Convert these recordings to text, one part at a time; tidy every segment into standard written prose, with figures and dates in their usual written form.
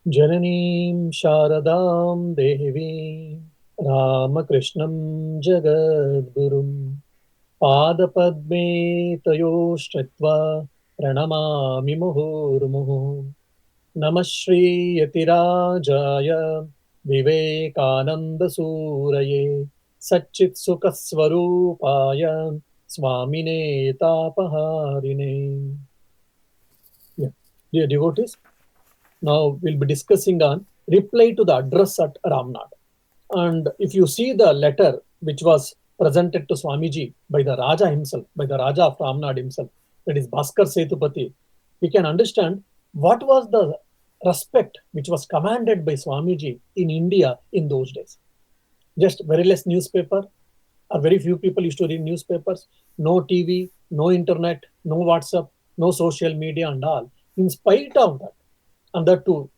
Jananeem Sharadam Devi Ramakrishnam Jagadgurum Padapadme Tayoshritva Pranamami Muhurmuhu Namah Shri Yatirajaya Vivekananda Suraye Satchit Sukaswarupaya Swamine Tapaharine. Yeah. Dear devotees, now we'll be discussing on reply to the address at Ramnad. And if you see the letter which was presented to Swamiji by the Raja himself, by the Raja of Ramnad himself, that is Bhaskar Setupati, we can understand what was the respect which was commanded by Swamiji in India in those days. Just very less newspaper, or very few people used to read newspapers, no TV, no internet, no WhatsApp, no social media and all. In spite of that, and that too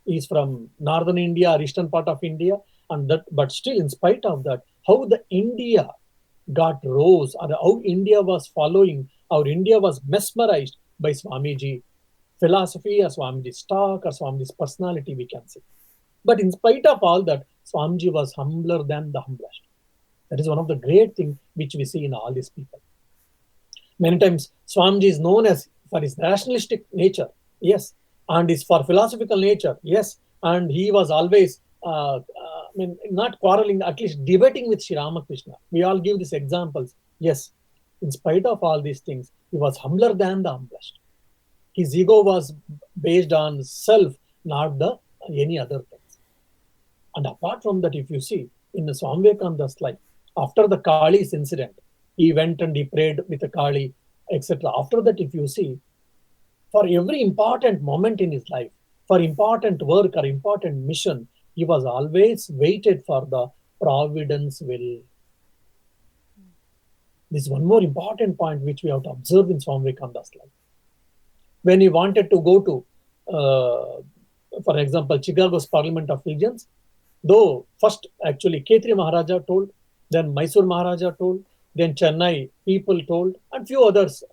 is from northern India or eastern part of India, and that, but still, in spite of that, how the India got rose, or how India was following, how India was mesmerized by Swamiji philosophy, or Swamiji's talk, or Swamiji's personality, we can say. But in spite of all that, Swamiji was humbler than the humblest. That is one of the great things which we see in all these people. Many times, Swamiji is known as for his rationalistic nature, yes, and his for philosophical nature, yes, and he was always, not quarreling, at least debating with Sri Ramakrishna. We all give these examples. Yes, in spite of all these things, he was humbler than the humblest. His ego was based on self, not the any other things. And apart from that, if you see in the Swami Vivekananda's life, after the Kali's incident, he went and he prayed with the Kali, etc. After that, if you see, for every important moment in his life, for important work or important mission, he was always waited for the providence will. This is one more important point which we have to observe in Swami Vivekananda's life. When he wanted to go to, for example, Chicago's Parliament of Regions, though first actually Khetri Maharaja told, then Mysore Maharaja told, then Chennai people told, and few others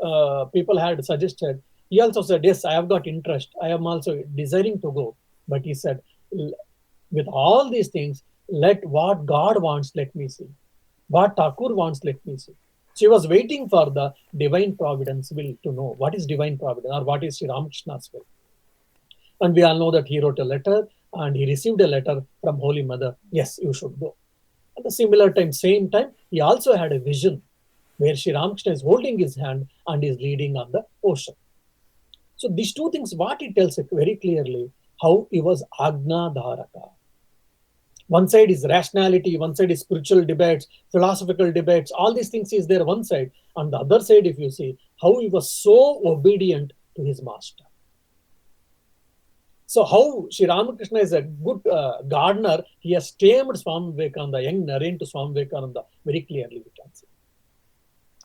people had suggested. He also said, yes, I have got interest. I am also desiring to go. But he said, with all these things, let what God wants, let me see. What Thakur wants, let me see. She was waiting for the divine providence will to know what is divine providence or what is Sri Ramakrishna's will. And we all know that he wrote a letter and he received a letter from Holy Mother. Yes, you should go. At the similar time, same time, he also had a vision where Sri Ramakrishna is holding his hand and is leading on the ocean. So these two things, what it tells very clearly, how he was Agna Dharaka. One side is rationality, one side is spiritual debates, philosophical debates, all these things is there one side. On the other side, if you see, how he was so obedient to his master. So how Sri Ramakrishna is a good gardener, he has tamed Swami Vivekananda, young Naren to Swami Vivekananda, very clearly we can see.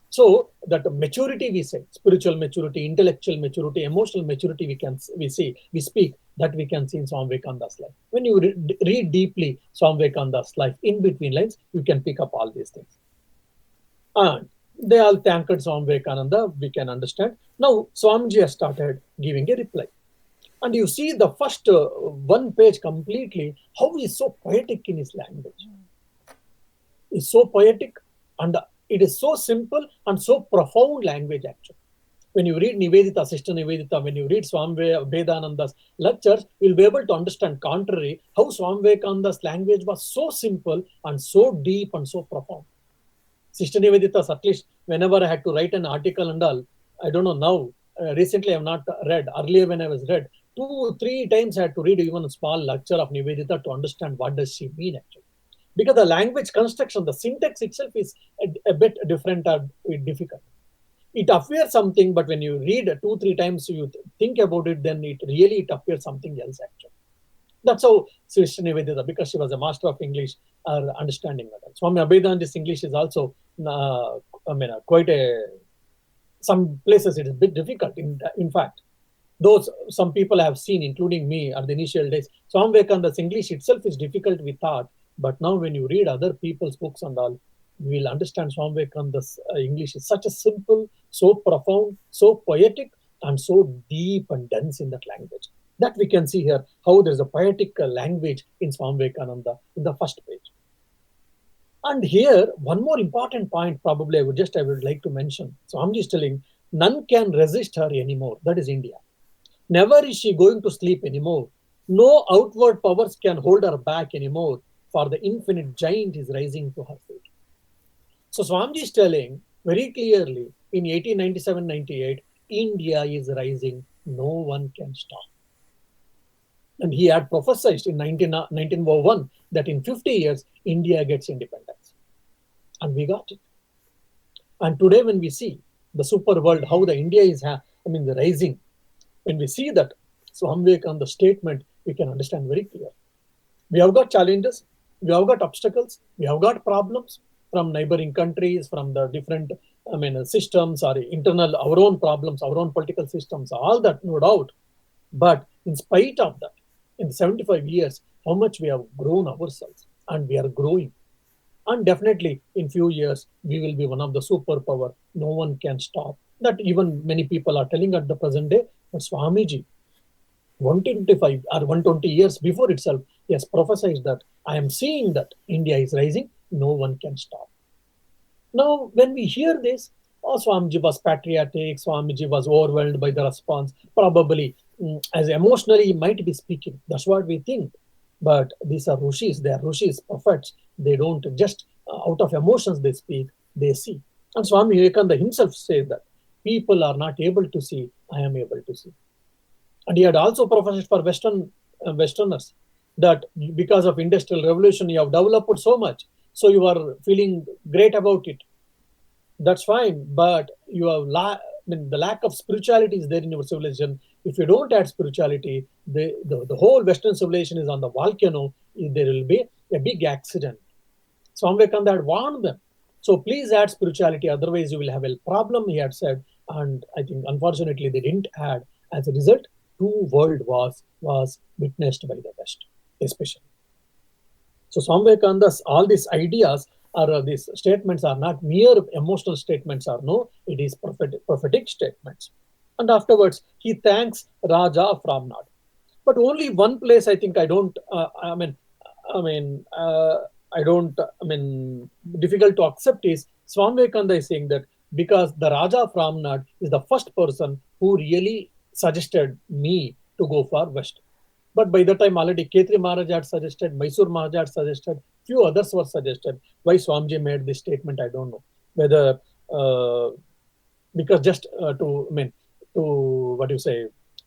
So that maturity we say, spiritual maturity, intellectual maturity, emotional maturity we speak, that we can see in Swami Vivekananda's life. When you read deeply Swami Vivekananda's life, in between lines, you can pick up all these things. And they all thanked Swami Vivekananda, we can understand. Now Swamiji has started giving a reply. And you see the first one page completely, how he is so poetic in his language. He's so poetic and it is so simple and so profound language actually. When you read Nivedita, Sister Nivedita, when you read Swami Vedananda's lectures, you'll be able to understand contrary how Swami Vivekananda's language was so simple and so deep and so profound. Sister Nivedita's, at least whenever I had to write an article and all, I don't know now, recently I have not read, earlier when I was read, 2-3 times I had to read even a small lecture of Nivedita to understand what does she mean actually. Because the language construction, the syntax itself is a bit different or difficult. It appears something, but when you read 2-3 times, you think about it, then it appears something else actually. That's how Sister Nivedita, because she was a master of English, understanding that. Swami Abhedananda's English is also, quite some places it is a bit difficult. In fact, those some people have seen, including me, at the initial days, Swami Vivekananda's English itself is difficult, we thought. But now when you read other people's books and all, you will understand Swami Vivekananda's English is such a simple, so profound, so poetic, and so deep and dense in that language. That we can see here, how there's a poetic language in Swami Vivekananda in the first page. And here, one more important point, probably I would like to mention. Swamiji is telling, none can resist her anymore. That is India. Never is she going to sleep anymore. No outward powers can hold her back anymore, for the infinite giant is rising to her feet. So Swamiji is telling very clearly in 1897-98, India is rising. No one can stop. And he had prophesied in 1901 that in 50 years, India gets independence. And we got it. And today when we see the super world, how the India is, the rising, when we see that Swami Vivekananda statement, we can understand very clear. We have got challenges, we have got obstacles, we have got problems from neighboring countries, from the different systems or internal, our own problems, our own political systems, all that, no doubt. But in spite of that, in 75 years, how much we have grown ourselves, and we are growing. And definitely in few years, we will be one of the superpower. No one can stop. That even many people are telling at the present day, but Swamiji, 125 or 120 years before itself, he has prophesied that I am seeing that India is rising, no one can stop. Now, when we hear this, oh, Swamiji was patriotic, Swamiji was overwhelmed by the response. Probably, as emotionally he might be speaking. That's what we think. But these are rishis, they are rishis, prophets. They don't just out of emotions they speak, they see. And Swami Vivekananda himself said that people are not able to see, I am able to see. And he had also prophesied for Westerners that because of industrial revolution, you have developed so much, so you are feeling great about it. That's fine, but you have the lack of spirituality is there in your civilization. If you don't add spirituality, the whole Western civilization is on the volcano. There will be a big accident. Swami Vivekananda had warned them. So please add spirituality, otherwise you will have a problem, he had said. And I think unfortunately they didn't add. As a result, two world wars was witnessed by the West, especially. So Swami Vivekananda's all these ideas or these statements are not mere emotional statements, or no, it is prophetic statements. And afterwards, he thanks Raja of Ramnad. But only one place I think difficult to accept is Swami Vivekananda is saying that because the Raja of Ramnad is the first person who really suggested me to go for West. But by the time already Ketri Maharaj had suggested, Mysore Maharaj had suggested, few others were suggested. Why Swamiji made this statement, I don't know. Whether because just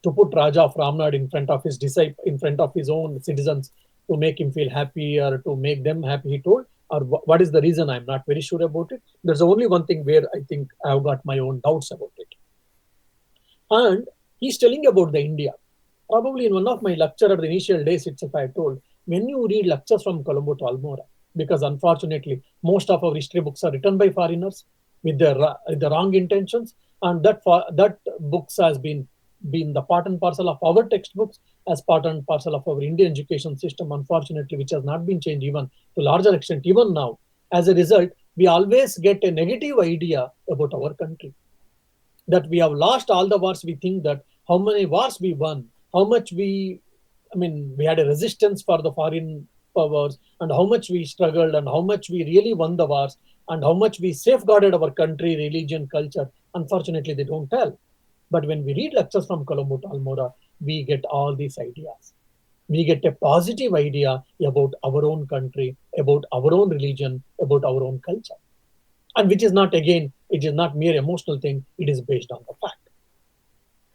to put Raja of Ramnad in front of his disciple, in front of his own citizens, to make him feel happy or to make them happy, he told. Or what is the reason? I'm not very sure about it. There's only one thing where I think I've got my own doubts about it. And he's telling about the India. Probably in one of my lecture at the initial days itself, I told, when you read lectures from Colombo to Almora, because unfortunately, most of our history books are written by foreigners with the wrong intentions, and that books has been the part and parcel of our textbooks, as part and parcel of our Indian education system, unfortunately, which has not been changed even to larger extent, even now. As a result, we always get a negative idea about our country. That we have lost all the wars, we think that how many wars we won, how much we had a resistance for the foreign powers, and how much we struggled, and how much we really won the wars, and how much we safeguarded our country, religion, culture. Unfortunately, they don't tell. But when we read lectures from Colombo to Almora, we get all these ideas. We get a positive idea about our own country, about our own religion, about our own culture. And which is not, again, it is not mere emotional thing, it is based on the fact.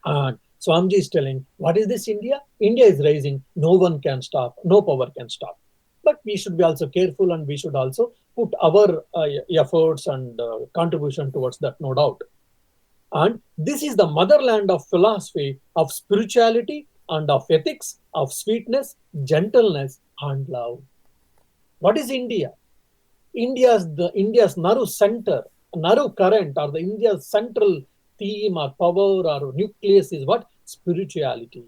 And Swamiji is telling, what is this India? India is rising, no one can stop, no power can stop. But we should be also careful, and we should also put our efforts and contribution towards that, no doubt. And this is the motherland of philosophy, of spirituality, and of ethics, of sweetness, gentleness, and love. What is India? India's Naru center, Naru current, or the India's central theme or power or nucleus is what? Spirituality.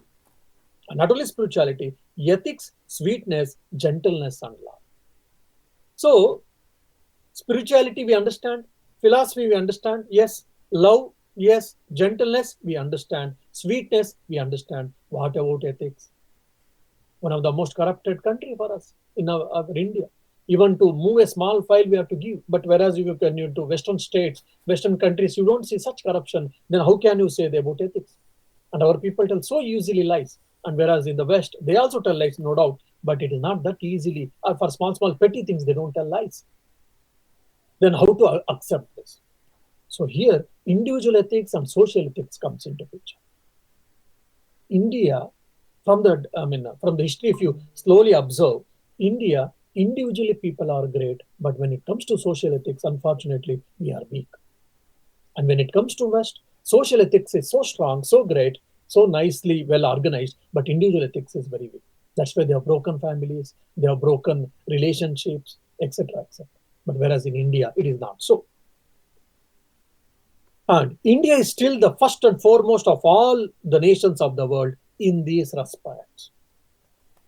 And not only spirituality, ethics, sweetness, gentleness, and love. So, spirituality we understand, philosophy we understand, yes, love, yes, gentleness we understand, sweetness we understand. What about ethics? one of the most corrupted country for us in our India. Even to move a small file, we have to give. But whereas you can to Western states, Western countries, you don't see such corruption. Then how can you say they about ethics? And our people tell so easily lies. And whereas in the West, they also tell lies, no doubt. But it is not that easily. For small petty things, they don't tell lies. Then how to accept this? So here, individual ethics and social ethics comes into picture. India, from the history, if you slowly observe, India, individually people are great, but when it comes to social ethics, unfortunately, we are weak. And when it comes to West, social ethics is so strong, so great, so nicely well organized, but individual ethics is very weak. That's why they have broken families, they have broken relationships, etc., etc. But whereas in India, it is not so. And India is still the first and foremost of all the nations of the world in these respects.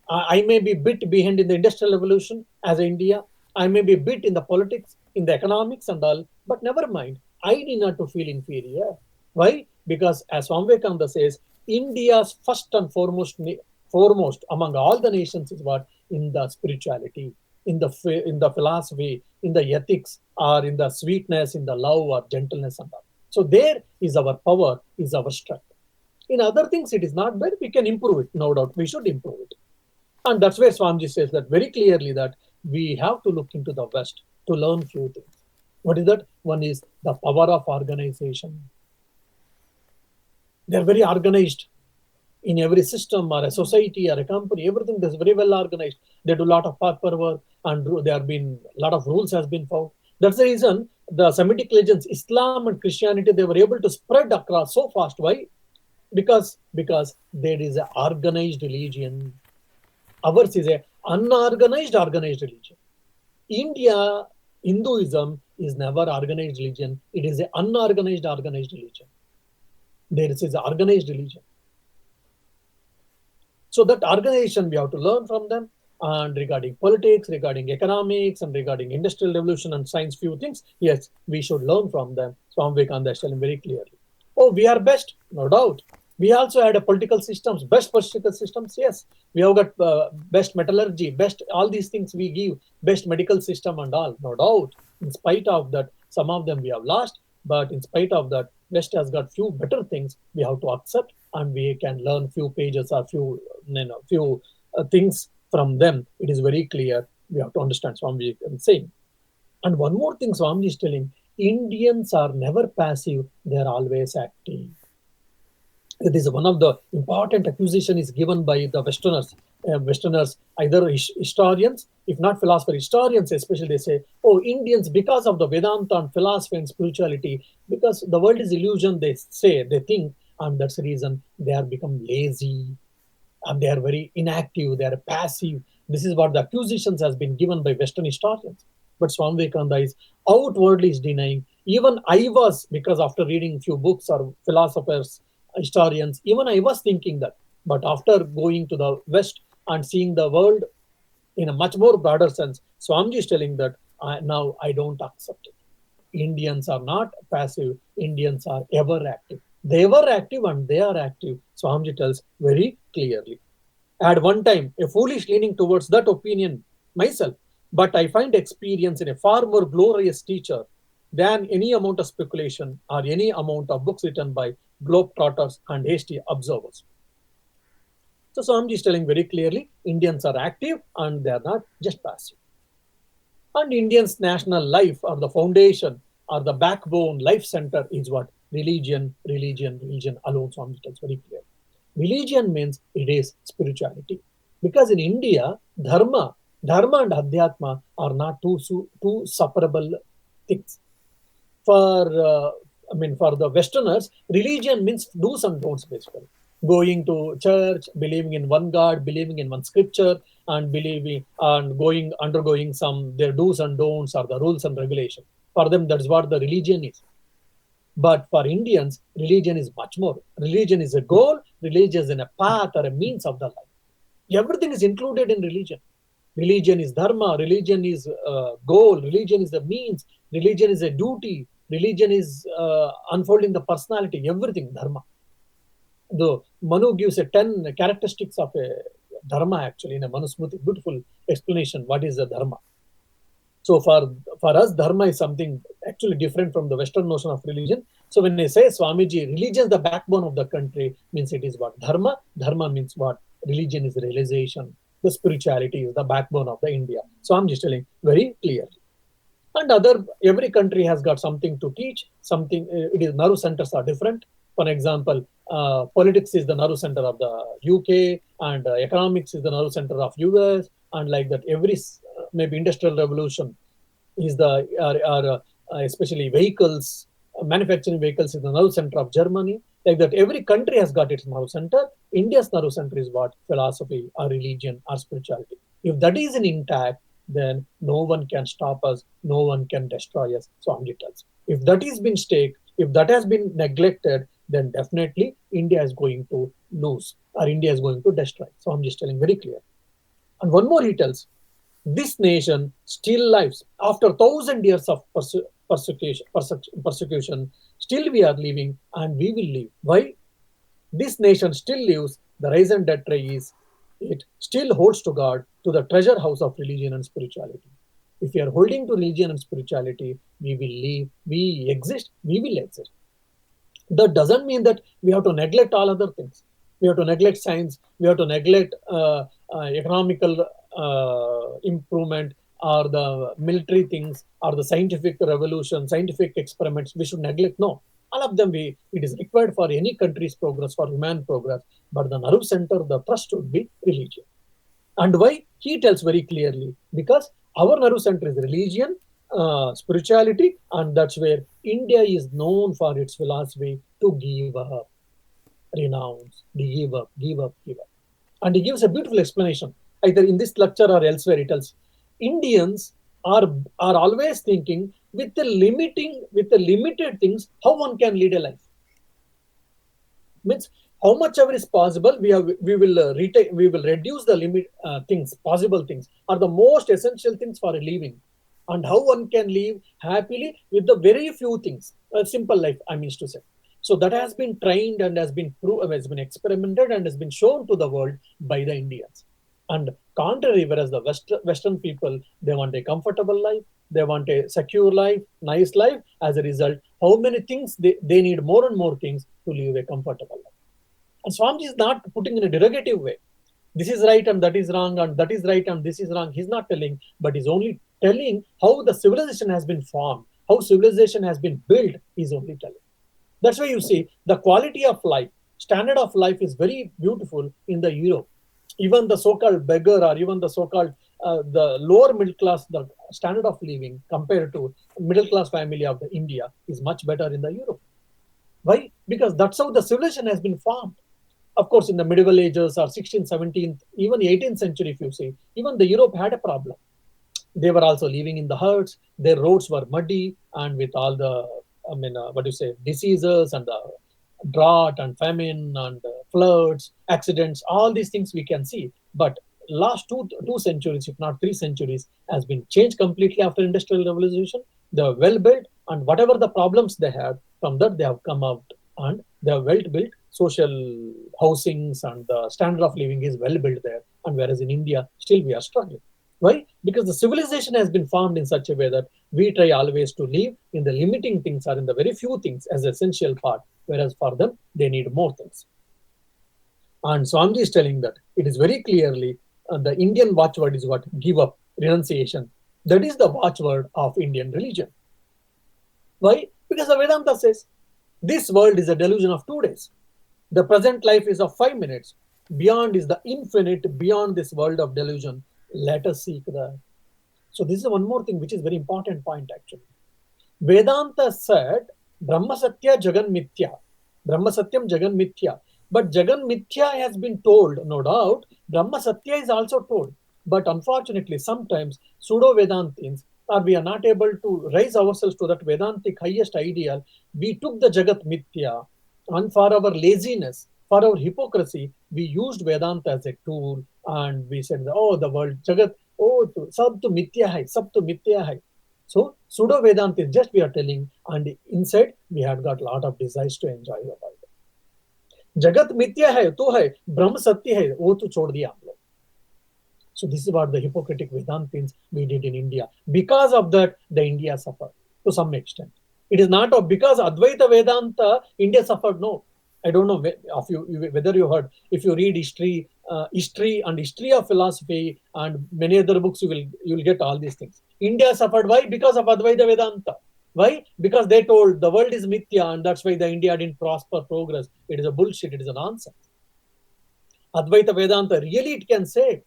I may be a bit behind in the industrial revolution as India. I may be a bit in the politics, in the economics and all, but never mind. I need not to feel inferior. Why? Because as Swami Vivekananda says, India's first and foremost among all the nations is what? In the spirituality, in the philosophy, in the ethics, or in the sweetness, in the love or gentleness and all. So there is our power, is our strength. In other things, it is not there. We can improve it, no doubt. We should improve it. And that's where Swamiji says that very clearly that we have to look into the West to learn few things. What is that? One is the power of organization. They're very organized in every system or a society or a company. Everything is very well organized. They do a lot of paperwork and there have been a lot of rules has been found. That's the reason the Semitic religions, Islam and Christianity, they were able to spread across so fast. Why? Because there is an organized religion. Ours is a organized religion. India, Hinduism is never organized religion. It is an unorganized religion. There is an organized religion. So that organization we have to learn from them. And regarding politics, regarding economics, and regarding industrial revolution and science, few things, yes, we should learn from them. Swami Vivekananda is telling very clearly. Oh, we are best, no doubt. We also had a political systems, best political systems, yes. We have got best metallurgy, best all these things we give, best medical system and all, no doubt. In spite of that, some of them we have lost, but in spite of that, West has got few better things we have to accept, and we can learn few pages or few things from them. It is very clear. We have to understand Swamiji is saying. And one more thing Swamiji is telling, Indians are never passive, they are always active. It is one of the important accusation is given by the Westerners, either historians, if not philosophers, historians especially, they say, oh, Indians, because of the Vedanta and philosophy and spirituality, because the world is illusion, they say, they think, and that's the reason they are become lazy, and they are very inactive, they are passive. This is what the accusations has been given by Western historians. But Swami Vivekananda is outwardly is denying. Even I was, because after reading few books or philosophers, historians, even I was thinking that. But after going to the West and seeing the world in a much more broader sense, Swamiji is telling that now I don't accept it. Indians are not passive. Indians are ever active. They were active and they are active. Swamiji tells very clearly. I had one time a foolish leaning towards that opinion myself, but I find experience in a far more glorious teacher than any amount of speculation or any amount of books written by globetrotters and hasty observers. So Swamiji is telling very clearly, Indians are active and they are not just passive. And Indians' national life or the foundation or the backbone, life center is what? Religion alone. Swamiji tells very clear. Religion means it is spirituality. Because in India, dharma and adhyatma are not two separable things. For the Westerners, religion means do's and don'ts basically. Going to church, believing in one God, believing in one scripture, and believing and undergoing some their do's and don'ts or the rules and regulations. For them, that's what the religion is. But for Indians, religion is much more. Religion is a goal, religion is a path or a means of the life. Everything is included in religion. Religion is dharma, religion is goal, religion is a means, religion is a duty, religion is unfolding the personality, everything, dharma. The Manu gives a 10 characteristics of a dharma actually in a Manusmriti, beautiful explanation what is the dharma. So for us, dharma is something actually different from the Western notion of religion. So when I say Swamiji, religion is the backbone of the country, means it is what? Dharma. Dharma means what? Religion is realization. The spirituality is the backbone of the India. So I'm just telling very clearly. And every country has got something to teach. Something it is nerve centers are different. For example, politics is the nerve center of the UK, and economics is the nerve center of US, and like that. Every maybe industrial revolution is especially vehicles, manufacturing vehicles is the nerve center of Germany. Like that, every country has got its nerve center. India's nerve center is what? Philosophy or religion or spirituality. If that is intact, then no one can stop us, no one can destroy us. Swamiji tells. If that is been staked, if that has been neglected, then definitely India is going to lose or India is going to destroy. So I'm just telling very clear. And one more he tells, this nation still lives after 1,000 years of persecution. Still we are living and we will live. Why? This nation still lives. The reason that is it still holds to God, to the treasure house of religion and spirituality. If we are holding to religion and spirituality, we will live, we exist, we will exist. That doesn't mean that we have to neglect all other things. We have to neglect science, we have to neglect economical improvement or the military things or the scientific revolution, scientific experiments. We should neglect. No. All of them, it is required for any country's progress, for human progress. But the nerve center, the thrust should be religion. And why? He tells very clearly, because our nerve center is religion, spirituality, and that's where India is known for its philosophy to give up, renounce, give up, give up, give up. And he gives a beautiful explanation, either in this lecture or elsewhere. He tells Indians are always thinking with the limited things, how one can lead a life. Means how much ever is possible, we will reduce the limit things, possible things, are the most essential things for a living, and how one can live happily with the very few things, a simple life, I mean to say. So that has been trained and has been experimented and has been shown to the world by the Indians. And contrary, whereas the Western people, they want a comfortable life, they want a secure life, nice life. As a result, how many things they need more and more things to live a comfortable life. And Swamiji is not putting in a derogative way. This is right and that is wrong, and that is right and this is wrong. He's not telling, but he's only telling how the civilization has been formed, how civilization has been built. He's only telling. That's why you see the quality of life, standard of life is very beautiful in the Europe. Even the so-called beggar or even the so-called the lower middle class, the standard of living compared to middle class family of the India is much better in the Europe. Why? Because that's how the civilization has been formed. Of course, in the medieval ages or 16th, 17th, even 18th century, if you see, even the Europe had a problem. They were also living in the huts. Their roads were muddy, and with all the, diseases and the drought and famine and floods, accidents, all these things we can see. But last two centuries, if not 3 centuries, has been changed completely after Industrial Revolution. They are well built, and whatever the problems they had, from that they have come out, and they are well built. Social housings and the standard of living is well built there. And whereas in India, still we are struggling. Why? Because the civilization has been formed in such a way that we try always to live in the limiting things or in the very few things as essential part, whereas for them, they need more things. And Swamiji is telling that it is very clearly the Indian watchword is what? Give up, renunciation. That is the watchword of Indian religion. Why? Because the Vedanta says this world is a delusion of 2 days. The present life is of 5 minutes. Beyond is the infinite, beyond this world of delusion. Let us seek that. So this is one more thing which is very important point actually. Vedanta said Brahma Satya Jagan Mithya. Brahma Satyam Jagan Mithya. But Jagan Mithya has been told, no doubt. Brahma Satya is also told. But unfortunately, sometimes pseudo Vedantins, or we are not able to raise ourselves to that Vedantic highest ideal. We took the Jagat Mithya, and for our laziness, for our hypocrisy, we used Vedanta as a tool, and we said, oh, the world, Jagat, oh, sab to mithya hai, sab to mithya hai. So, pseudo Vedanta is just we are telling, and inside we had got a lot of desires to enjoy the world. Jagat mithya hai, to hai, Brahma Satya hai, wo to chhod diya hum log. So this is what the hypocritic Vedantins we did in India. Because of that, the India suffered to some extent. It is not because Advaita Vedanta, India suffered. No, I don't know whether you heard. If you read history, history of philosophy, and many other books, you will get all these things. India suffered. Why? Because of Advaita Vedanta. Why? Because they told the world is mithya, and that's why the India didn't prosper, progress. It is a bullshit. It is a nonsense. Advaita Vedanta really it can save.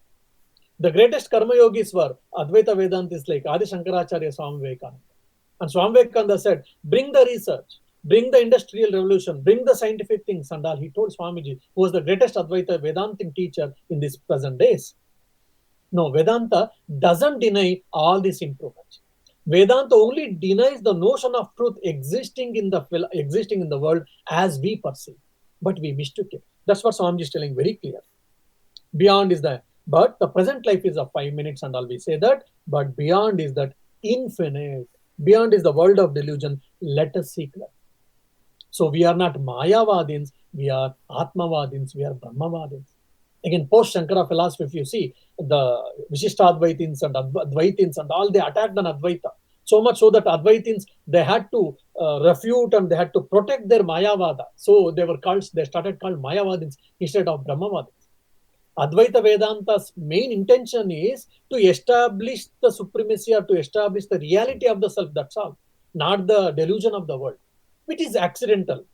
The greatest karma yogis were Advaita Vedantis like Adi Shankaracharya, Swami Vivekananda. And Swami Vivekananda said, bring the research, bring the industrial revolution, bring the scientific things and all. He told Swamiji, who was the greatest Advaita Vedantin teacher in these present days. No, Vedanta doesn't deny all these improvements. Vedanta only denies the notion of truth existing in the world as we perceive. But we mistook it. That's what Swamiji is telling very clear. Beyond is that, but the present life is of 5 minutes and all we say that, but beyond is that infinite. Beyond is the world of delusion. Let us seek that. So we are not Mayavadins, we are Atmavadins, we are Brahmavadins. Again, post-Shankara philosophy, if you see, the Vishishtadvaitins and Advaitins and all, they attacked on Advaita. So much so that Advaitins, they had to refute and they had to protect their Mayavada. So they started called Mayavadins instead of Brahmavadins. Advaita Vedanta's main intention is to establish the supremacy or to establish the reality of the self, that's all, not the delusion of the world, which is accidental.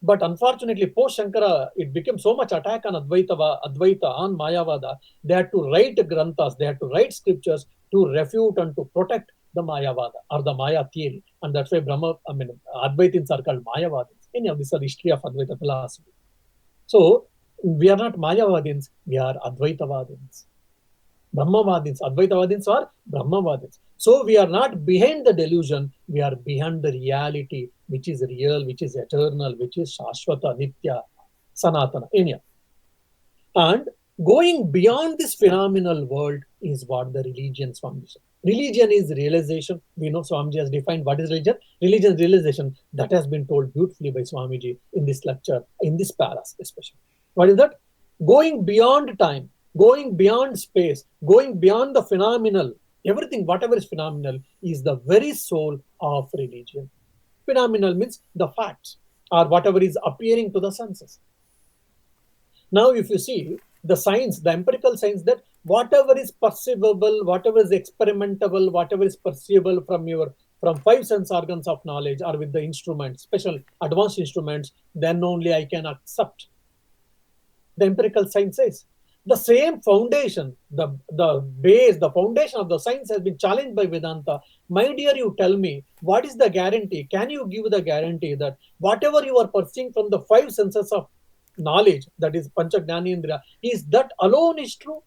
But unfortunately, post-Shankara, it became so much attack on Advaita, on Mayavada, they had to write granthas, they had to write scriptures to refute and to protect the Mayavada or the Maya theory. And that's why Advaitins are called Mayavadins. Any of this is the history of Advaita philosophy. So, we are not Mayavadins, we are Advaitavadins. Brahmavadins. Advaitavadins are Brahmavadins. So we are not behind the delusion, we are behind the reality, which is real, which is eternal, which is Shashwata, Nitya, Sanatana, Enya. And going beyond this phenomenal world is what the religion Swamiji said. Religion is realization. We know Swamiji has defined what is religion. Religion is realization. That has been told beautifully by Swamiji in this lecture, in this paras especially. What is that? Going beyond time, going beyond space, going beyond the phenomenal, everything, whatever is phenomenal, is the very soul of religion. Phenomenal means the facts or whatever is appearing to the senses. Now, if you see the science, the empirical science, that whatever is perceivable, whatever is experimentable, whatever is perceivable from 5 sense organs of knowledge or with the instruments, special advanced instruments, then only I can accept. The empirical science says the same foundation, the base, the foundation of the science has been challenged by Vedanta. My dear, you tell me, what is the guarantee? Can you give the guarantee that whatever you are perceiving from the 5 senses of knowledge, that is Pancha Jnanendriya, is that alone is true?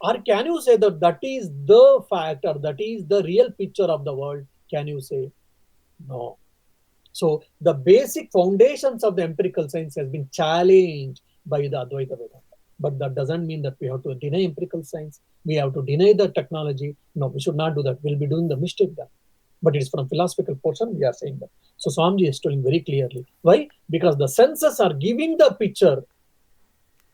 Or can you say that that is the fact or that is the real picture of the world? Can you say? No. So the basic foundations of the empirical science has been challenged by the Advaita Vedanta. But that doesn't mean that we have to deny empirical science. We have to deny the technology. No, we should not do that. We'll be doing the mistake then. But it is from philosophical portion we are saying that. So Swamiji is telling very clearly. Why? Because the senses are giving the picture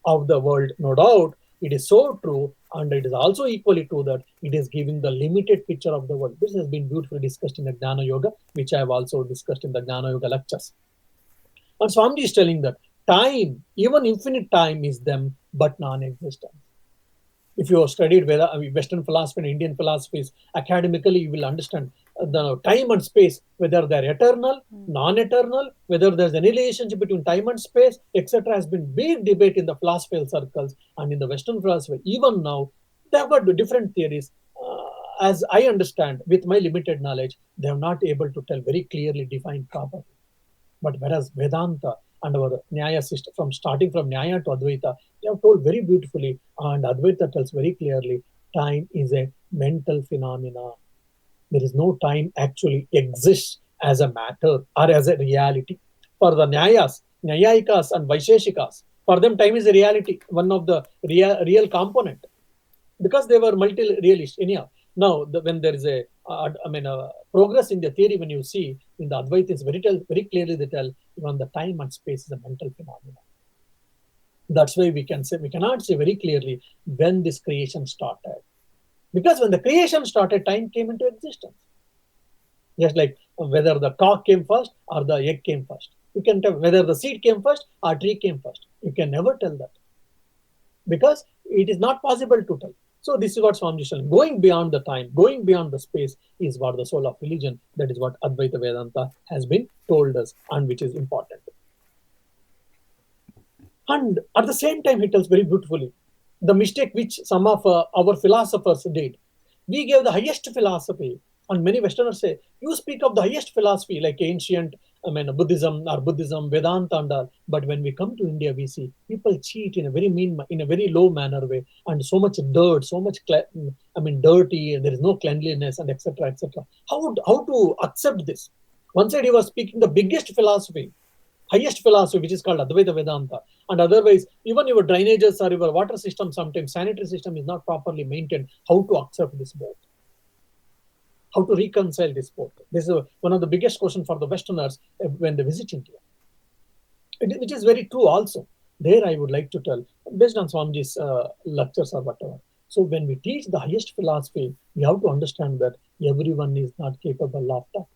of the world, no doubt. It is so true, and it is also equally true that it is giving the limited picture of the world. This has been beautifully discussed in the Jnana Yoga, which I have also discussed in the Jnana Yoga lectures. And Swamiji is telling that time, even infinite time, is them, but non-existent. If you have studied Western philosophy and Indian philosophies academically, you will understand the time and space, whether they're eternal, non-eternal, whether there's any relationship between time and space, etc. has been big debate in the philosophical circles and in the Western philosophy. Even now, they have got different theories. As I understand, with my limited knowledge, they are not able to tell very clearly defined properly. But whereas Vedanta and our Nyaya system, starting from Nyaya to Advaita, they have told very beautifully, and Advaita tells very clearly, time is a mental phenomena. There is no time actually exists as a matter or as a reality. For the Nyayas, Nyayikas and Vaisheshikas, for them time is a reality, one of the real component, because they were multi-realist anyhow. Now, when there is a progress in the theory, when you see in the Advaita, very clearly they tell even the time and space is a mental phenomenon. That's why we cannot say very clearly when this creation started. Because when the creation started, time came into existence. Just like whether the cock came first or the egg came first. You can tell whether the seed came first or tree came first. You can never tell that, because it is not possible to tell. So this is what Swamiji is saying. Going beyond the time, going beyond the space is what the soul of religion, that is what Advaita Vedanta has been told us, and which is important. And at the same time, he tells very beautifully the mistake which some of our philosophers did. We gave the highest philosophy, and many Westerners say, you speak of the highest philosophy like ancient, Buddhism, Vedanta, and all. But when we come to India, we see people cheat in a very mean, in a very low manner way, and so much dirt, so much, dirty. There is no cleanliness, and etc. etc. How to accept this? One side he was speaking the biggest philosophy, highest philosophy, which is called Advaita Vedanta. And otherwise, even your drainages or your water system, sometimes sanitary system is not properly maintained. How to accept this both? How to reconcile this both? This is one of the biggest questions for the Westerners when they visit India. It is very true also. There I would like to tell, based on Swamiji's lectures or whatever. So when we teach the highest philosophy, we have to understand that everyone is not capable of that.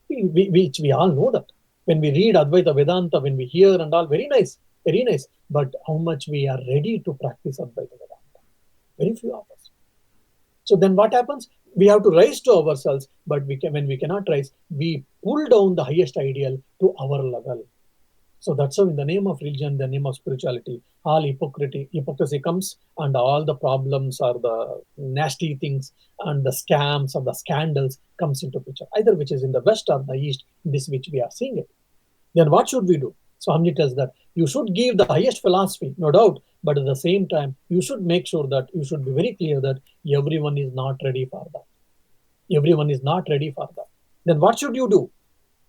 Which we all know that. When we read Advaita Vedanta, when we hear and all, very nice, very nice. But how much we are ready to practice Advaita Vedanta? Very few of us. So then what happens? We have to rise to ourselves, but when we cannot rise, we pull down the highest ideal to our level. So that's how in the name of religion, the name of spirituality, all hypocrisy comes, and all the problems or the nasty things and the scams or the scandals comes into picture, either which is in the West or the East, this which we are seeing it. Then what should we do? Swamiji tells that you should give the highest philosophy, no doubt, but at the same time, you should make sure that you should be very clear that everyone is not ready for that. Everyone is not ready for that. Then what should you do?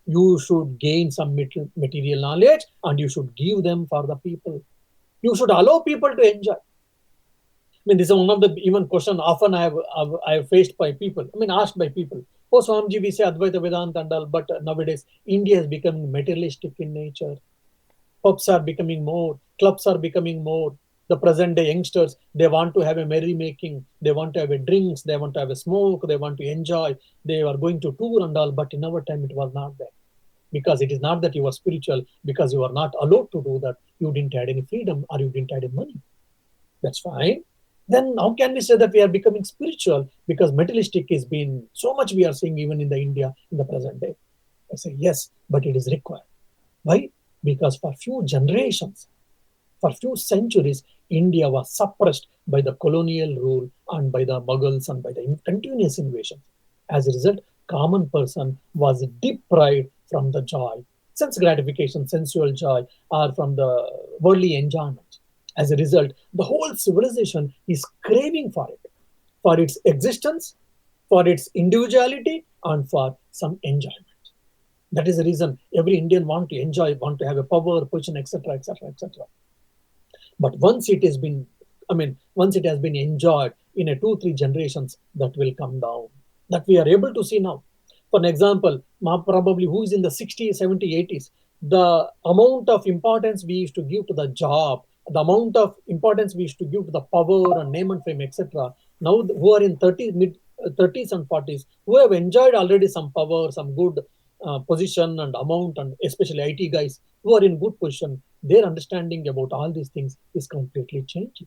You should gain some material knowledge and you should give them for the people. You should allow people to enjoy. This is one of the even question often I have faced by people. Asked by people. Oh, Swamiji, we say Advaita Vedanta and all, but nowadays India is becoming materialistic in nature. Pubs are becoming more, clubs are becoming more. The present day youngsters, they want to have a merrymaking, they want to have a drinks, they want to have a smoke, they want to enjoy, they are going to tour and all, but in our time it was not there. Because it is not that you are spiritual, because you are not allowed to do that. You didn't have any freedom or you didn't have any money. That's fine. Then how can we say that we are becoming spiritual? Because materialistic is being so much we are seeing even in the India in the present day. I say yes, but it is required. Why? Because for few generations, for few centuries, India was suppressed by the colonial rule and by the Mughals and by the continuous invasions. As a result, common person was deprived from the joy, sense gratification, sensual joy, or from the worldly enjoyment. As a result, the whole civilization is craving for its existence, for its individuality, and for some enjoyment. That is the reason every Indian want to enjoy, want to have a power, position, etc., etc., etc. But once it has been, once it has been enjoyed in a 2-3 generations, that will come down. That we are able to see now. For an example, probably who is in the 60s, 70s, 80s, the amount of importance we used to give to the job, the amount of importance we used to give to the power and name and fame, etc. Now, who are in 30s, mid 30s and 40s, who have enjoyed already some power, some good position and amount, and especially IT guys who are in good position, their understanding about all these things is completely changing.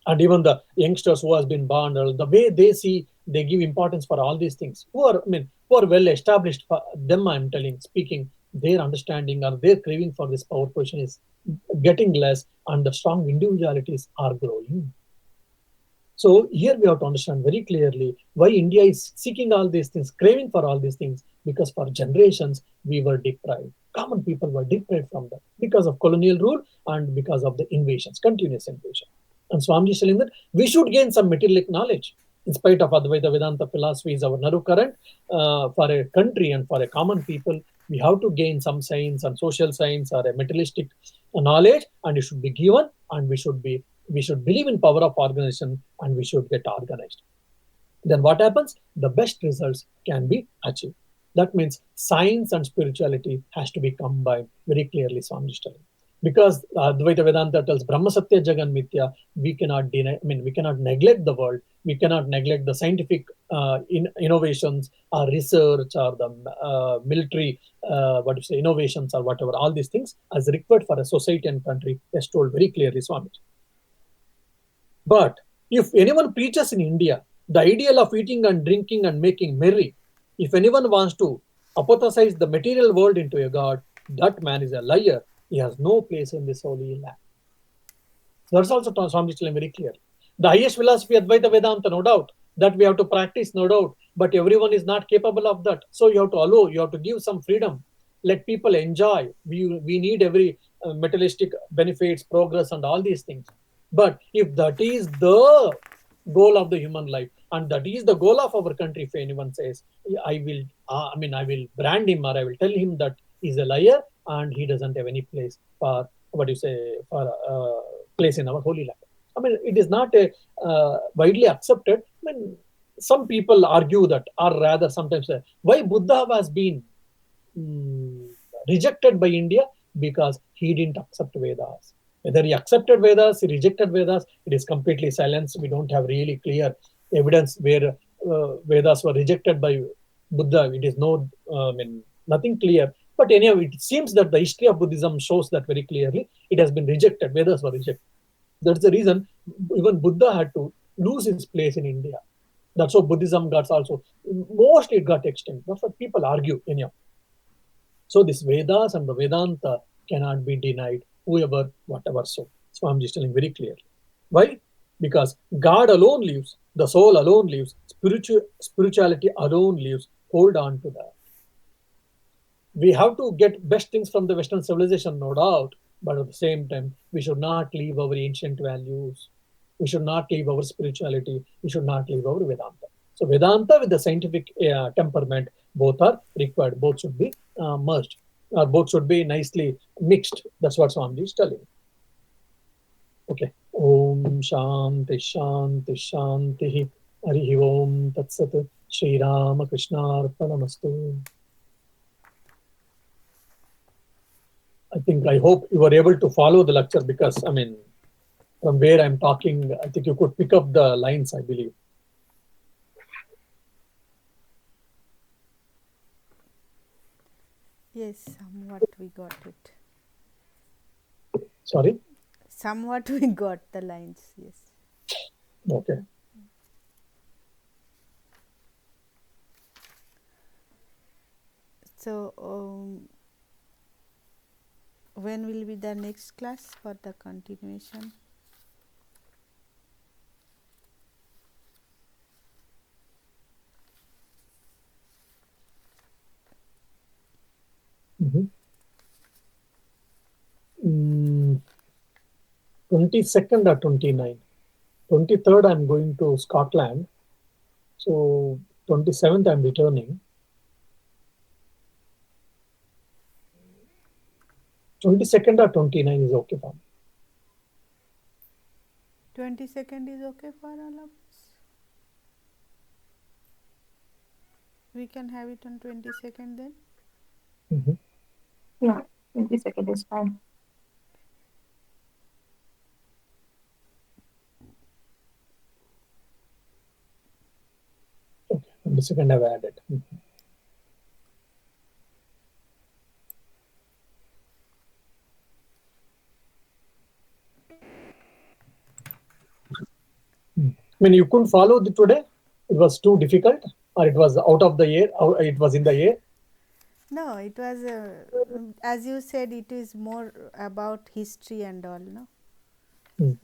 And even the youngsters who has been born, the way they see, they give importance for all these things. Who are well established, for them I'm speaking, their understanding or their craving for this power position is getting less, and the strong individualities are growing. So here we have to understand very clearly why India is seeking all these things, craving for all these things, because for generations we were deprived. Common people were deprived from that because of colonial rule and because of the invasions, continuous invasion. And Swamiji is telling that we should gain some material knowledge. In spite of Advaita Vedanta philosophy is our Naru current, for a country and for a common people, we have to gain some science and social science or a materialistic knowledge, and it should be given, and we should believe in power of organization, and we should get organized. Then what happens? The best results can be achieved. That means science and spirituality has to be combined very clearly, Swami is telling. because Advaita Vedanta tells Brahma Satya Jagan Mithya, we cannot deny, we cannot neglect the world, we cannot neglect the scientific innovations or research or the military innovations or whatever, all these things as required for a society and country, as told very clearly Swamiji. But if anyone preaches in India the ideal of eating and drinking and making merry, if anyone wants to apothesize the material world into a god, that man is a liar. He has no place in this holy land. That's also Swami telling very clearly. The highest philosophy, Advaita Vedanta, no doubt, that we have to practice, no doubt, but everyone is not capable of that. So you have to allow, you have to give some freedom. Let people enjoy. We need every materialistic benefits, progress, and all these things. But if that is the goal of the human life, and that is the goal of our country, if anyone says, I will brand him or I will tell him that he's a liar and he doesn't have any place for place in our holy land. It is not widely accepted. Some people argue that, or rather sometimes say, why Buddha was being rejected by India? Because he didn't accept Vedas. Whether he accepted Vedas, he rejected Vedas, it is completely silence. We don't have really clear evidence where Vedas were rejected by Buddha. It is nothing clear. But anyhow, it seems that the history of Buddhism shows that very clearly. It has been rejected. Vedas were rejected. That's the reason even Buddha had to lose his place in India. That's how Buddhism got also, mostly it got extinct. That's what people argue anyhow. So this Vedas and the Vedanta cannot be denied, whoever, whatever so. Swamiji is telling very clearly. Why? Because God alone lives, the soul alone lives, spirituality alone lives. Hold on to that. We have to get best things from the Western civilization, no doubt, but at the same time, we should not leave our ancient values. We should not leave our spirituality. We should not leave our Vedanta. So Vedanta with the scientific temperament, both are required. Both should be merged. Both should be nicely mixed. That's what Swamiji is telling. Okay. Om Shanti Shanti Shanti Harihi Om Tat Sat Shri Rama Krishna Arpanamastu. I hope you were able to follow the lecture because, from where I'm talking, I think you could pick up the lines, I believe. Yes, somewhat we got it. Sorry? Somewhat we got the lines, yes. Okay. So, when will be the next class for the continuation? Mm-hmm. 22nd or 29th. 23rd, I'm going to Scotland. So 27th, I'm returning. 22nd or 29th is okay for me. 22nd is okay for all of us. We can have it on 22nd then. Mm-hmm. Yeah, 22nd is fine. Okay, 22nd I've added. Mm-hmm. You couldn't follow today? It was too difficult? Or it was out of the air? Or it was in the air? No, it was, as you said, it is more about history and all, no? So,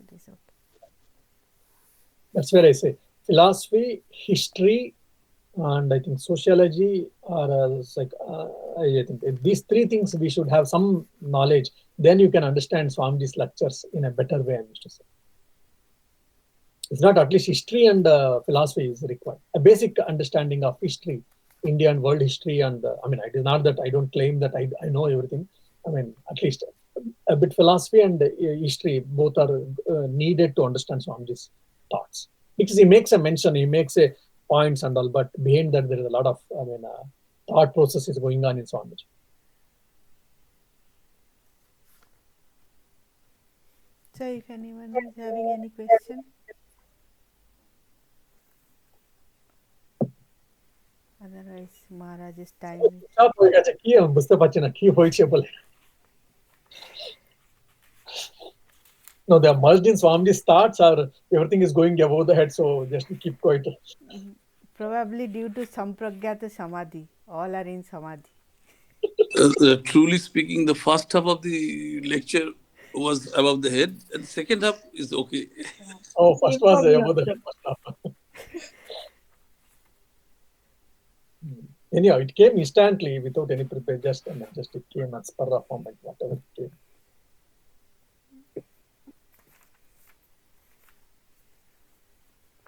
it is okay. That's where I say philosophy, history, and I think sociology are I think these three things we should have some knowledge. Then you can understand Swamiji's lectures in a better way, I used to say. It's not at least history and philosophy is required. A basic understanding of history, India and world history. And it is not that I don't claim that I know everything. At least a bit philosophy and history, both are needed to understand Swamiji's thoughts. Because he makes a mention, he makes a points and all, but behind that there is a lot of thought process is going on in Swamiji. So if anyone is having any question, otherwise Maharaj's time is. No, they are merged in Swamiji's thoughts, or everything is going above the head, so just keep quiet. Probably due to Sampragyata Samadhi. All are in Samadhi. Truly speaking, the first half of the lecture was above the head, and the second half is okay. Oh, first was above the head. First half. Anyhow, it came instantly without any prepare. Just it came as per the format, whatever it came.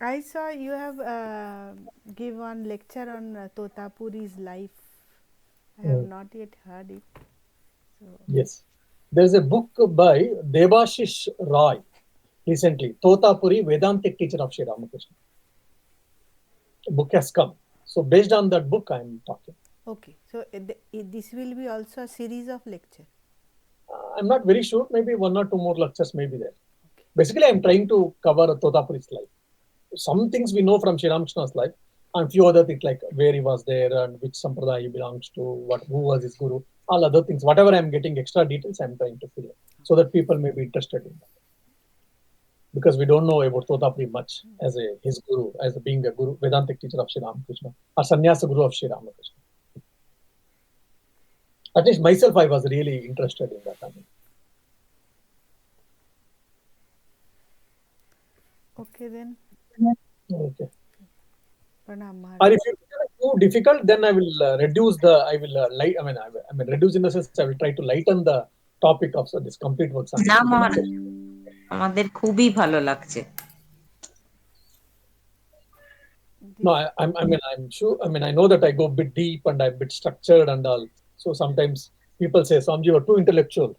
I saw you have give one lecture on Totapuri's life. I have not yet heard it. So. Yes. There is a book by Devashish Roy recently, Totapuri, Vedantic teacher of Sri Ramakrishna. The book has come. So based on that book, I am talking. Okay. So this will be also a series of lecture. I'm not very sure. Maybe 1 or 2 more lectures may be there. Okay. Basically, I'm trying to cover Totapuri's life. Some things we know from Sri Ramakrishna's life, and few other things like where he was there and which sampradaya he belongs to, who was his guru, all other things. Whatever I'm getting extra details, I'm trying to fill in so that people may be interested in that. Because we don't know about Totapuri much as his guru, as being a guru, Vedantic teacher of Sri Ramakrishna, or sannyasa guru of Sri Ramakrishna. At least myself, I was really interested in that. Okay then. Okay. Pranam Maharaj. Or if it is too difficult, then I will reduce the. I mean, reduce in the sense I will try to lighten the topic of this complete works. না মহারাজ আমাদের খুবই ভালো লাগছে. No, I'm sure. I mean, I know that I go a bit deep and I'm a bit structured and all. So sometimes people say, Swamiji, you are too intellectual.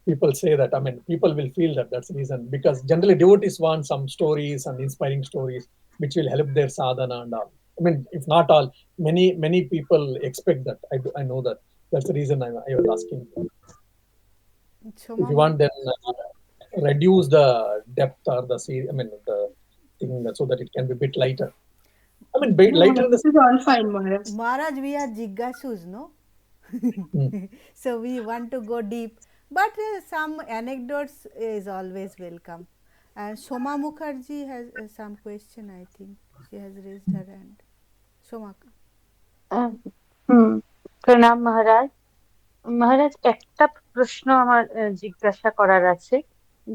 People say that. I mean, people will feel that. That's the reason. Because generally devotees want some stories and inspiring stories which will help their sadhana and all. I mean, if not all, many people expect that. I know that. That's the reason I was asking. If you want, then reduce the depth or the thing so that it can be a bit lighter. I mean, lighter. This is all fine, Maharaj. Maharaj, we are Jiggasus, no? So we want to go deep. But some anecdotes is always welcome. And Soma Mukherjee has some question, I think. She has raised her hand. Soma. প্রণাম মহারাজ। মহারাজ একটা প্রশ্ন আমার জিজ্ঞাসা করার আছে,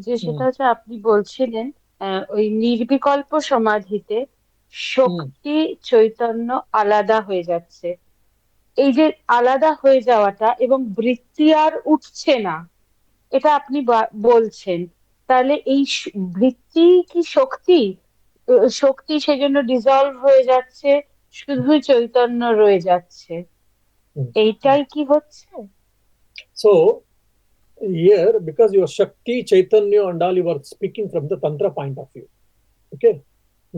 যে সেটা হচ্ছে আপনি বলছিলেন ওই নির্বিকল্প সমাধিতে শক্তি চৈতন্য আলাদা হয়ে যাচ্ছে। এই যে আলাদা হয়ে যাওয়াটা এবং বৃত্তি আর উঠছে না, এটা আপনি বলছেন, তাহলে এই বৃত্তি কি শক্তি? শক্তি সেজন্য ডিজলভ হয়ে যাচ্ছে, শুধু চৈতন্য রয়ে যাচ্ছে, এইটাই কি হচ্ছে? So here, because your Shakti, Chaitanya and all, you are speaking from the Tantra point of view. Okay.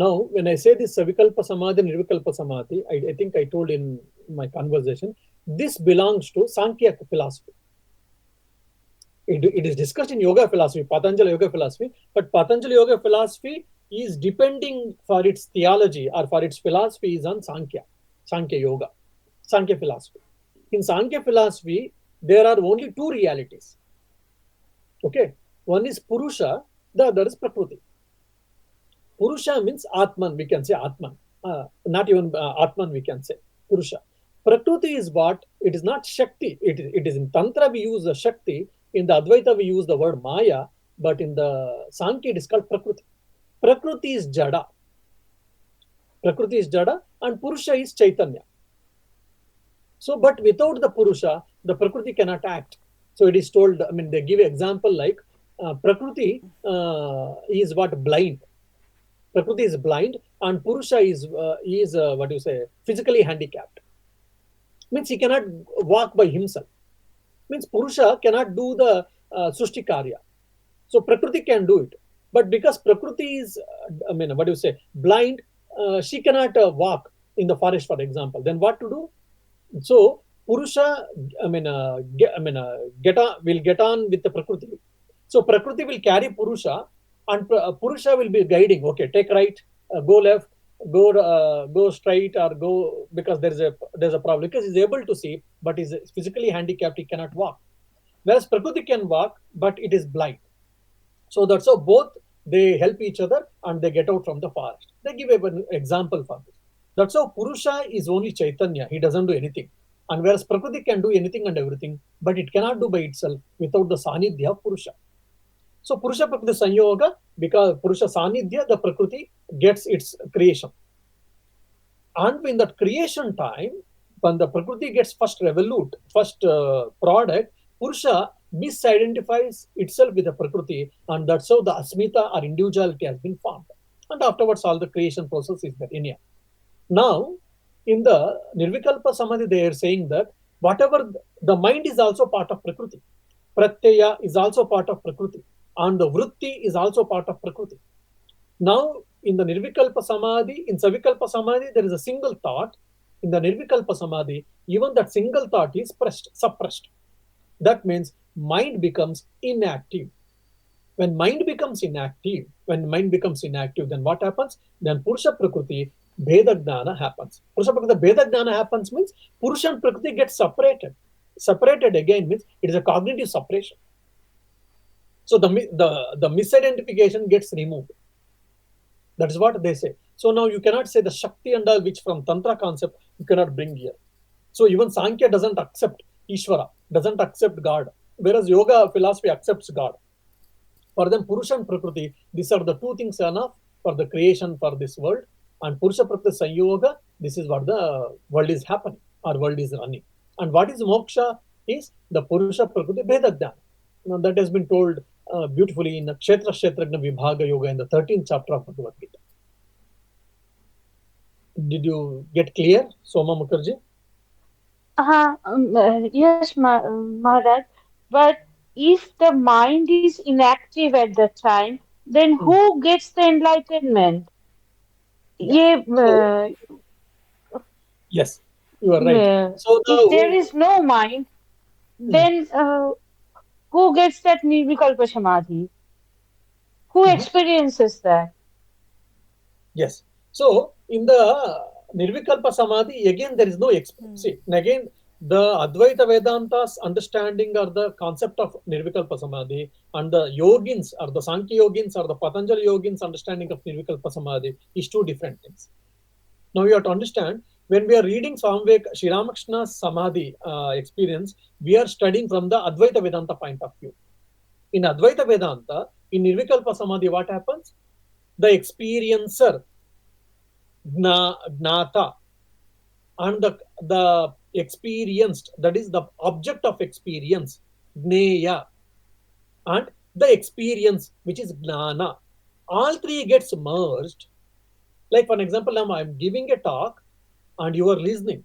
Now, when I say this Savikalpa Samadhi, Nirvikalpa Samadhi, I think I told in my conversation, this belongs to Sankhya philosophy. It is discussed in yoga philosophy, Patanjali Yoga philosophy, but Patanjali Yoga philosophy is depending for its theology or for its philosophy is on Sankhya Yoga, Sankhya philosophy. In Sankhya philosophy, there are only 2 realities. Okay. One is Purusha, the other is Prakriti. Purusha means Atman, we can say Atman. Not even Atman, we can say Purusha. Prakriti is what? It is not Shakti. It is in Tantra we use the Shakti. In the Advaita we use the word Maya. But in the Sankhya it is called Prakriti. Prakriti is Jada. Prakriti is Jada and Purusha is Chaitanya. So, but without the Purusha, the Prakriti cannot act. So it is told, I mean, they give example like Prakriti is what? Blind. Prakriti is blind and Purusha is what do you say, physically handicapped. Means he cannot walk by himself. Means Purusha cannot do the Srushti Karya. So Prakriti can do it. But because Prakriti is, I mean, what do you say, blind, she cannot walk in the forest, for example. Then what to do? So Purusha, will get on with the Prakriti. So Prakriti will carry Purusha, and Purusha will be guiding. Okay, take right, go left, go straight, or go, because there's a problem, because he's able to see, but he's physically handicapped. He cannot walk. Whereas Prakriti can walk, but it is blind. So that's how both they help each other and they get out from the forest. They give an example for this. That's how Purusha is only Chaitanya. He doesn't do anything. And whereas Prakriti can do anything and everything, but it cannot do by itself without the Sanidhya of Purusha. So Purusha Prakriti Sanyoga, because Purusha Sanidhya, the Prakriti gets its creation. And in that creation time, when the Prakriti gets first product, Purusha misidentifies itself with the Prakriti, and that's how the Asmita or individuality has been formed. And afterwards, all the creation process is there in here. Now, in the Nirvikalpa Samadhi, they are saying that whatever the mind is also part of Prakriti, Pratyaya is also part of Prakriti, and the Vritti is also part of Prakriti. Now, in the Nirvikalpa Samadhi, in Savikalpa Samadhi, there is a single thought. In the Nirvikalpa Samadhi, even that single thought is suppressed. That means mind becomes inactive. When mind becomes inactive, then what happens? Then Purusha Prakriti Bheda Jnana happens. Purusha Prakriti Bheda Jnana happens means Purusha and Prakriti get separated. Separated again means it is a cognitive separation. So the misidentification gets removed. That is what they say. So now you cannot say the Shakti and all, which from Tantra concept you cannot bring here. So even Sankhya doesn't accept Ishvara, doesn't accept God, whereas Yoga philosophy accepts God. For them, Purusha and Prakriti, these are the two things enough for the creation for this world. And Purusha Prakriti Sanyoga, this is what the world is happening, or world is running. And what is moksha is the Purusha Prakriti Bheda Jnana. Now that has been told beautifully in the Kshetra Kshetrajna Vibhaga Yoga in the 13th chapter of Bhagavad Gita. Did you get clear, Soma Mukherjee? Yes, Maharaj. But if the mind is inactive at the time, then who gets the enlightenment? Yeah. ये So, yes, you are right. So if there now, is no mind, then who gets that Nirvikalpa Samadhi? Who experiences that? yes. So in the Nirvikalpa Samadhi, again there is no see. Again, the Advaita Vedanta's understanding or the concept of Nirvikalpa Samadhi and the yogins or the Sankhya yogins or the Patanjali yogins understanding of Nirvikalpa Samadhi is two different things. Now you have to understand, when we are reading Swami Sri Ramakrishna's Samadhi experience, we are studying from the Advaita Vedanta point of view. In Advaita Vedanta, in Nirvikalpa Samadhi, what happens? The experiencer, Gnata, and the experienced, that is the object of experience, Gneya, and the experience, which is Gnana. All three gets merged. Like for example, now I'm giving a talk and you are listening.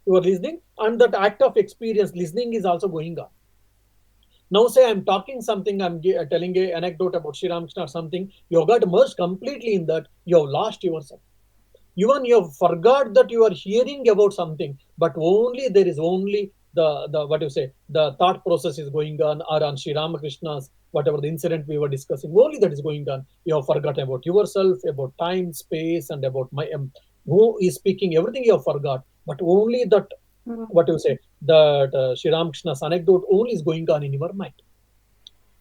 And that act of experience, listening, is also going on. Now say I'm talking something, I'm telling an anecdote about Sri Ramakrishna or something, you got merged completely in that, you have lost yourself. Even you have forgot that you are hearing about something, but only there is only the what you say, the thought process is going on, or on Sri Ramakrishna's, whatever the incident we were discussing, only that is going on. You have forgotten about yourself, about time, space, and about who is speaking, everything you have forgot, but only that, what you say, that Sri Ramakrishna's anecdote only is going on in your mind.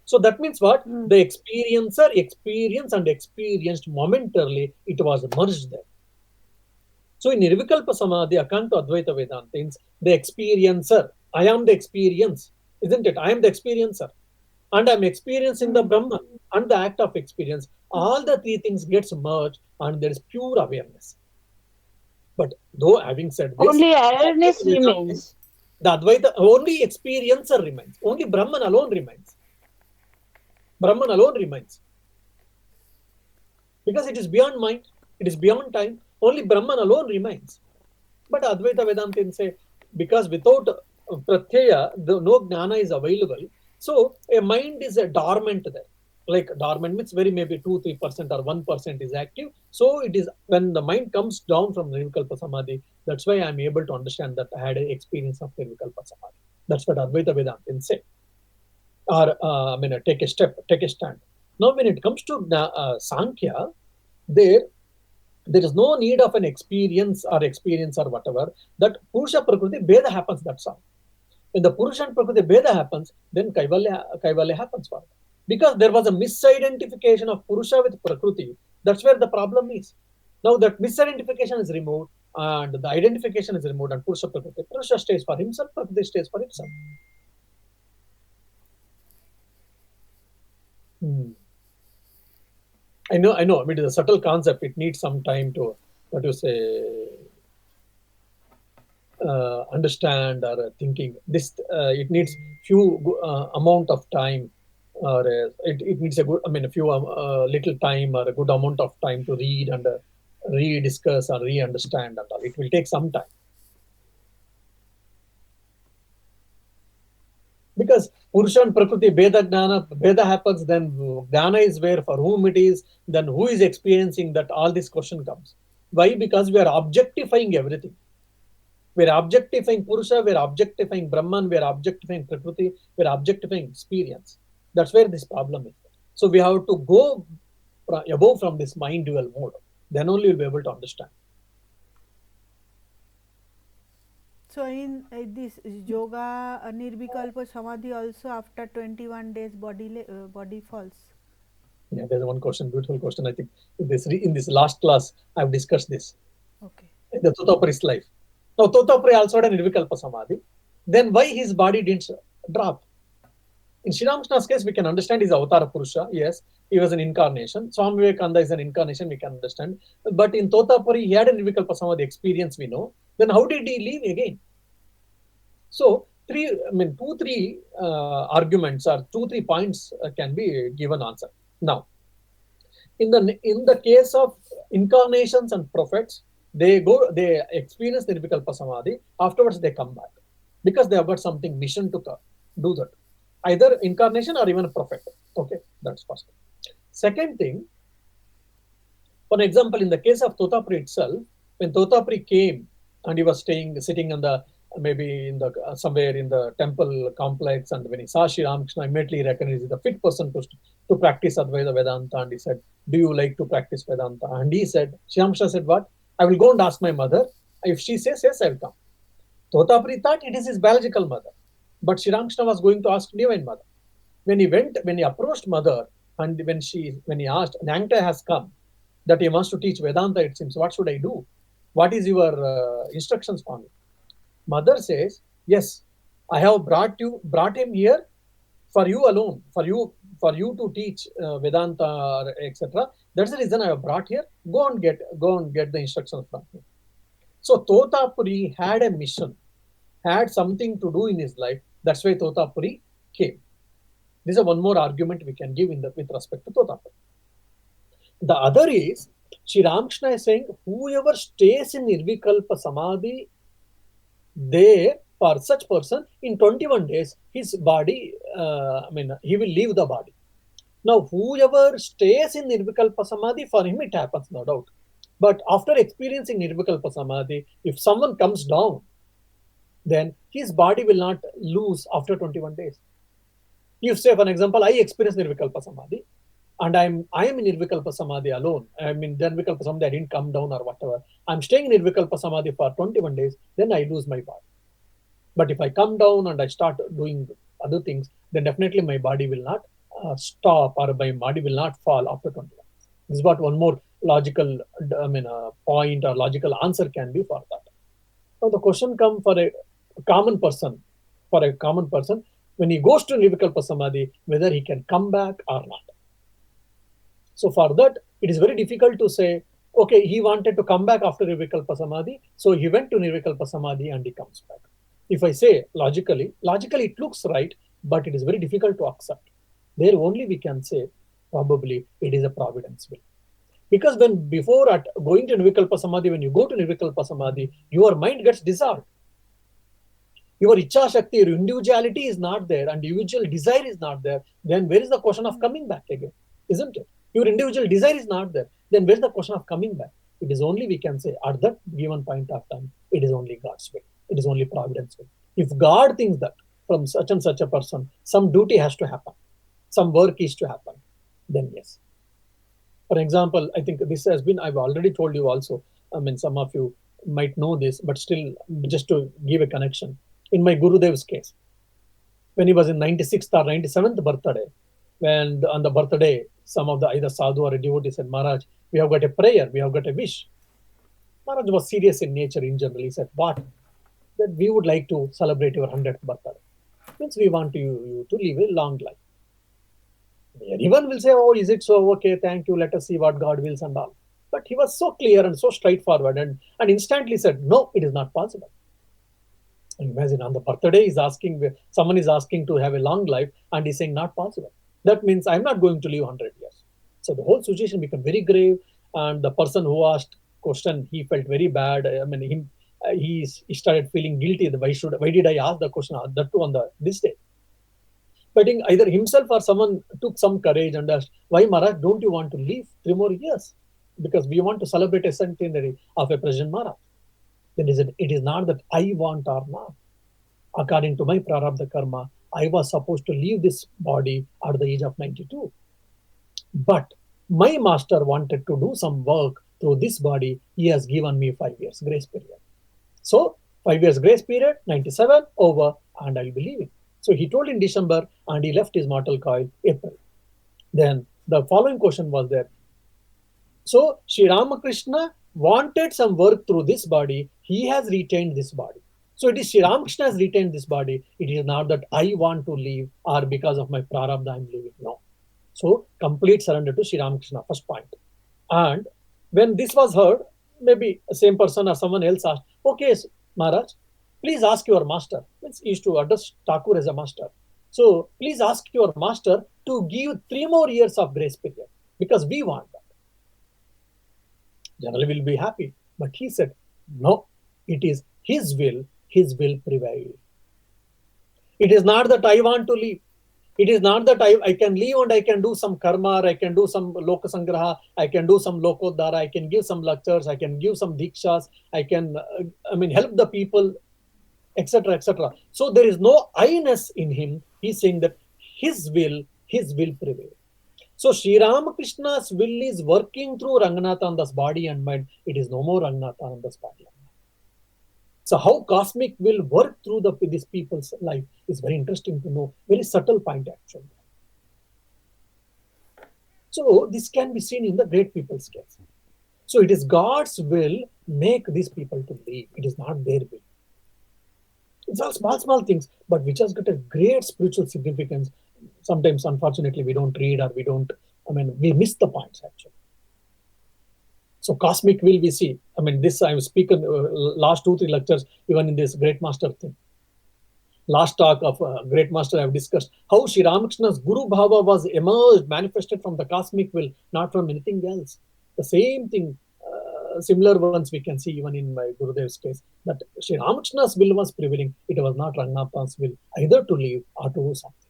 So that means what? The experiencer experienced and experienced momentarily, it was merged there. So in Nirvikalpa Samadhi, according to Advaita Vedanta, the experiencer, I am the experience, isn't it? I am the experiencer. And I'm experiencing the Brahman and the act of experience. All the three things gets merged and there is pure awareness. But though having said this, Only awareness remains. the Advaita, only experiencer remains. Only Brahman alone remains. Brahman alone remains. Because it is beyond mind, it is beyond time, only Brahman alone remains. But Advaita Vedanta say, because without Pratyaya, no Jnana is available. So a mind is a dormant there. Like dormant means very maybe 2-3% or 1% is active. So it is when the mind comes down from Nirvikalpa Samadhi, That's why I'm able to understand that I had an experience of Nirvikalpa Samadhi. That's what Advaita Vedanta say. Or take a step, take a stand. Now, when it comes to Sankhya, there is no need of an experience or whatever. That Purusha Prakriti Beda happens, that's all. When the Purusha and Prakriti Beda happens, then Kaivalya happens for it. Because there was a misidentification of Purusha with Prakriti. That's where the problem is. Now that misidentification is removed and the identification is removed, and Purusha Prakriti. Purusha stays for himself, Prakriti stays for himself. I know. I mean, it's a subtle concept. It needs some time to, understand or thinking. This it needs few amount of time, or it needs a good. I mean, a few little time or a good amount of time to read and re-discuss or re-understand and all. It will take some time. Because Purusha and Prakriti, Beda happens, then Jnana is where, for whom it is, then who is experiencing that, all this question comes. Why? Because we are objectifying everything. We are objectifying Purusha, we are objectifying Brahman, we are objectifying Prakriti, we are objectifying experience. That's where this problem is. So we have to go above from this mind dual mode. Then only we'll be able to understand. So in this yoga Nirvikalpa Samadhi also after 21 days body falls. Yeah, there's one question, beautiful question. I think in this last class I've discussed this. Okay. In the Totapuri's life. Now Totapuri also had a Nirvikalpa Samadhi. Then why his body didn't drop? In Sri Ramakrishna's case, we can understand his Avatara Purusha. Yes, he was an incarnation. Swami Vivekananda is an incarnation, we can understand. But in Totapuri, he had a Nirvikalpa Samadhi experience, we know. Then how did he leave again? So, two, three arguments or 2-3 points can be given answer. Now, in the case of incarnations and prophets, they experience Nirvikalpa Samadhi. Afterwards, they come back because they have got something mission to do that. Either incarnation or even a prophet. Okay, that's first. Second thing, for example, in the case of Totapuri itself, when Totapuri came and he was sitting on the somewhere in the temple complex, and when he saw Sri Ramakrishna, immediately recognized he's the fit person to practice Advaita Vedanta, and he said, "Do you like to practice Vedanta?" And he said, Sri Ramakrishna said, "What? I will go and ask my mother. If she says yes, I will come." Totapuri thought it is his biological mother. But Sri Ramakrishna was going to ask Divine Mother. When he approached Mother, and when he asked, "Nangta has come, that he wants to teach Vedanta, it seems. What should I do? What is your instructions for me?" Mother says, "Yes, I have brought him here for you alone, for you to teach Vedanta, etc. That's the reason I have brought here. Go and get the instructions from him." So Totapuri had a mission, had something to do in his life. That's why Totapuri came. This is one more argument we can give with respect to Totapuri. The other is, Sri Ramakrishna is saying, whoever stays in Nirvikalpa Samadhi, for such person, in 21 days, his body, he will leave the body. Now, whoever stays in Nirvikalpa Samadhi, for him it happens, no doubt. But after experiencing Nirvikalpa Samadhi, if someone comes down, then his body will not lose after 21 days. If, say, for an example, I experience Nirvikalpa Samadhi, and I am in Nirvikalpa Samadhi alone. I mean, Nirvikalpa Samadhi, I didn't come down or whatever. I'm staying in Nirvikalpa Samadhi for 21 days, then I lose my body. But if I come down and I start doing other things, then definitely my body will not stop, or my body will not fall after 21 days. This is what one more logical point or logical answer can be for that. Now the question comes for a common person, when he goes to Nirvikalpa Samadhi, whether he can come back or not. So for that, it is very difficult to say, okay, he wanted to come back after Nirvikalpa Samadhi, so he went to Nirvikalpa Samadhi and he comes back. If I say logically it looks right, but it is very difficult to accept. There only we can say, probably it is a providence will. Because before going to Nirvikalpa Samadhi, when you go to Nirvikalpa Samadhi, your mind gets dissolved. Your Icha Shakti, your individuality is not there, and individual desire is not there. Then where is the question of coming back again? Isn't it? Your individual desire is not there. Then where is the question of coming back? It is only, we can say, at that given point of time, it is only God's will. It is only Providence will. If God thinks that from such and such a person, some duty has to happen, some work is to happen, then yes. For example, I think this has been, I've already told you also, I mean, some of you might know this, but still, just to give a connection. In my Gurudev's case, when he was in 96th or 97th birthday, when on the birthday, some of the either sadhu or a devotee said, Maharaj, we have got a prayer, we have got a wish. Maharaj was serious in nature in general. He said, what? That we would like to celebrate your 100th birthday. Means we want you to live a long life. Anyone will say, oh, is it so? Okay, thank you, let us see what God wills and all. But he was so clear and so straightforward and instantly said, no, it is not possible. Imagine on the birthday, someone is asking to have a long life and he's saying not possible. That means I'm not going to live 100 years. So the whole situation became very grave, and the person who asked question, he felt very bad. I mean, he started feeling guilty. Why did I ask the question, that too on this day? But I think either himself or someone took some courage and asked, why Maharaj, don't you want to live 3 more years? Because we want to celebrate a centenary of a President Maharaj. Then it is not that I want or not. According to my prarabdha karma, I was supposed to leave this body at the age of 92. But my master wanted to do some work through this body. He has given me 5 years grace period. So 5 years grace period, 97, over, and I'll be leaving. So he told in December, and he left his mortal coil April. Then the following question was there. So Sri Ramakrishna wanted some work through this body. He has retained this body. So it is Sri Ramakrishna has retained this body. It is not that I want to leave or because of my prarabdha I'm leaving. No. So complete surrender to Sri Ramakrishna, first point. And when this was heard, maybe the same person or someone else asked, okay, Maharaj, please ask your master. He used to address Thakur as a master. So please ask your master to give 3 more years of grace period because we want that. Generally will be happy. But he said, no, it is his will prevail. It is not that I want to leave. It is not that I can leave and I can do some karma, or I can do some lokasangraha, I can do some lokodhara, I can give some lectures, I can give some dikshas, I can, help the people, etc., etc. So there is no I-ness in him. He's saying that his will prevail. So Sri Ramakrishna's will is working through Ranganathananda's body and mind. It is no more Ranganathananda's body and mind. So how cosmic will work through these people's life is very interesting to know. Very subtle point actually. So this can be seen in the great people's case. So it is God's will make these people to live. It is not their will. It's all small things, but which has got a great spiritual significance. Sometimes, unfortunately, we don't read or we miss the points actually. So cosmic will we see. This I was speaking last 2-3 lectures, even in this Great Master thing. Last talk of Great Master, I have discussed how Sri Ramakrishna's Guru Bhava was emerged, manifested from the cosmic will, not from anything else. The same thing, similar ones we can see even in my Gurudev's case, that Sri Ramakrishna's will was prevailing. It was not Ranganathan's will, either to leave or to do something.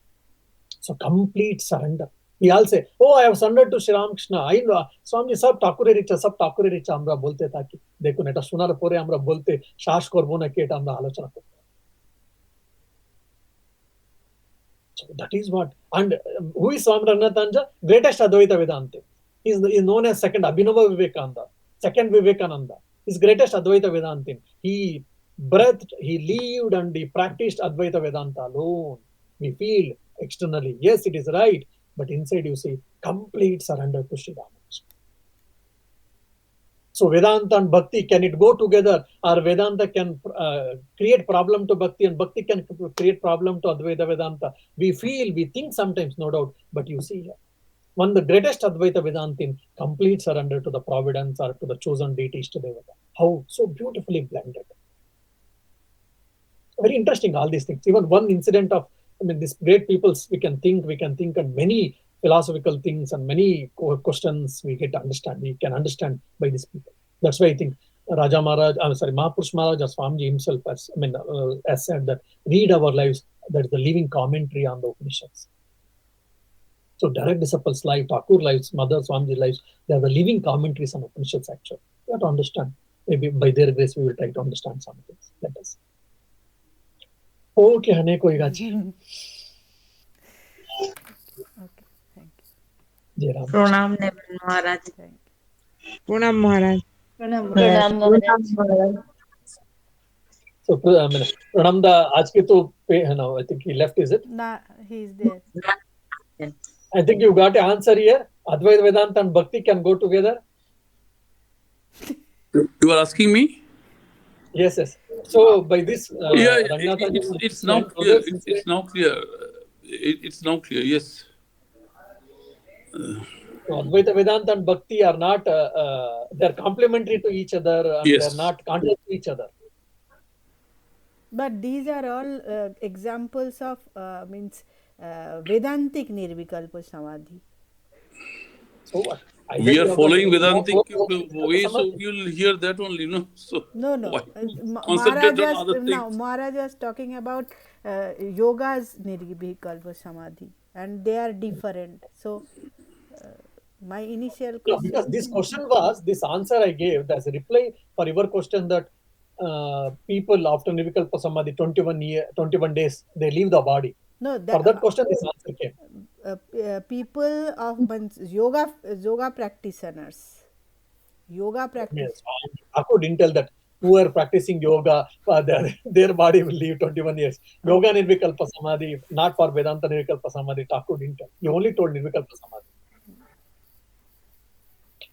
So complete surrender. We all say, oh, I have surrendered to Sri Ramakrishna. I know, Swami, sab Thakure richa, amra bolte taki. Dekho neta sunar pore amra bolte, shash korbo na ket amra alochana korbo. So that is what. And who is Swami Ranganathananda? Greatest Advaita Vedanta. He is known as second Abhinava Vivekananda. Second Vivekananda. His greatest Advaita Vedanta. He breathed, he lived, and he practiced Advaita Vedanta alone. We feel externally, yes, it is right. But inside you see complete surrender to Sri Ramakrishna. So Vedanta and Bhakti, can it go together? Or Vedanta can create problem to Bhakti and Bhakti can create problem to Advaita Vedanta? We think sometimes, no doubt, but you see here. One of the greatest Advaita Vedanta in complete surrender to the providence or to the chosen deity Ishtadevata. How so beautifully blended. Very interesting, all these things. Even one incident of these great peoples, we can think, and many philosophical things and many questions we can understand by these people. That's why I think Mahapurush Maharaj or Swamiji himself has said that read our lives, that is the living commentary on the Upanishads. So direct disciples' life, Thakur lives, Mother Swamiji lives, they are the living commentaries on Upanishads actually. We have to understand. Maybe by their grace, we will try to understand some things. Let us. Okay, Hane koi gachi. Okay, thank you. Jai Ram. প্রণাম নেবেন মহারাজ। Thank you. প্রণাম মহারাজ। প্রণাম মহারাজ। So, Pranamda, আজকে তো no, I think he left, is it? Nah, he's there. I think you got an answer here. Advaita Vedanta and Bhakti can go together. You are asking me? Yes, yes. So by this, Yeah, Ranganatha it's now clear. It's now clear. It's now clear. Yes. So Advaita Vedanta and Bhakti are not, they're complementary to each other and Yes. they're not contrary to each other. But these are all examples of Vedantic Nirvikalpa Samadhi. So what? We are following More Vedantic way, so Samadhi. you'll hear that only, no? So No. why Maharaj concentrate on other was, things? Maharaj was talking about yoga's Nirvikalpa Samadhi, and they are different. So my initial No, because this question was, this answer I gave, that's a reply for your question that people after Nirvikalpa Samadhi, 21 days, they leave the body. no For that question, this answer came. people of yoga practitioners. Yoga practice. Yes, Thakur didn't tell that who are practicing yoga, their body will live 21 years. Yoga Nirvikalpa Samadhi, not for Vedanta Nirvikalpa Samadhi, Thakur didn't tell. He only told Nirvikalpa Samadhi.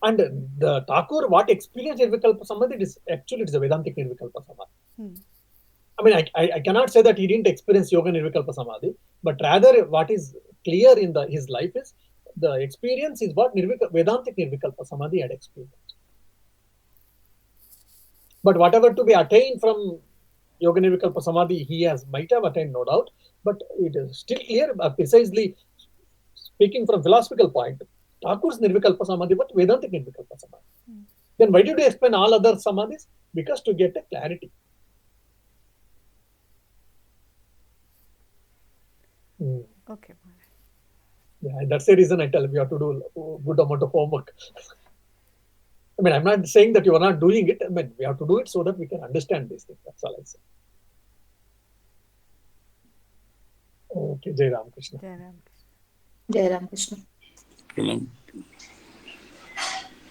And the Thakur, what experience Nirvikalpa Samadhi is actually, it's a Vedantic Nirvikalpa Samadhi. I mean, I cannot say that he didn't experience Yoga Nirvikalpa Samadhi, but rather what is clear in his life is the experience is what Vedantic Nirvikalpa Samadhi had experienced. But whatever to be attained from Yoga Nirvikalpa Samadhi, he might have attained, no doubt. But it is still clear, precisely speaking from philosophical point, Thakur's Nirvikalpa Samadhi, but Vedantic Nirvikalpa Samadhi. Then why did you explain all other Samadhis? Because to get a clarity. Okay. Yeah, that's the reason I tell you have to do a good amount of homework. I mean, I'm not saying that you are not doing it. I mean, we have to do it so that we can understand these things. That's all I say. Okay, Jai Ram Krishna. Jai Ram Krishna. Joy Ramakrishna. Pranam.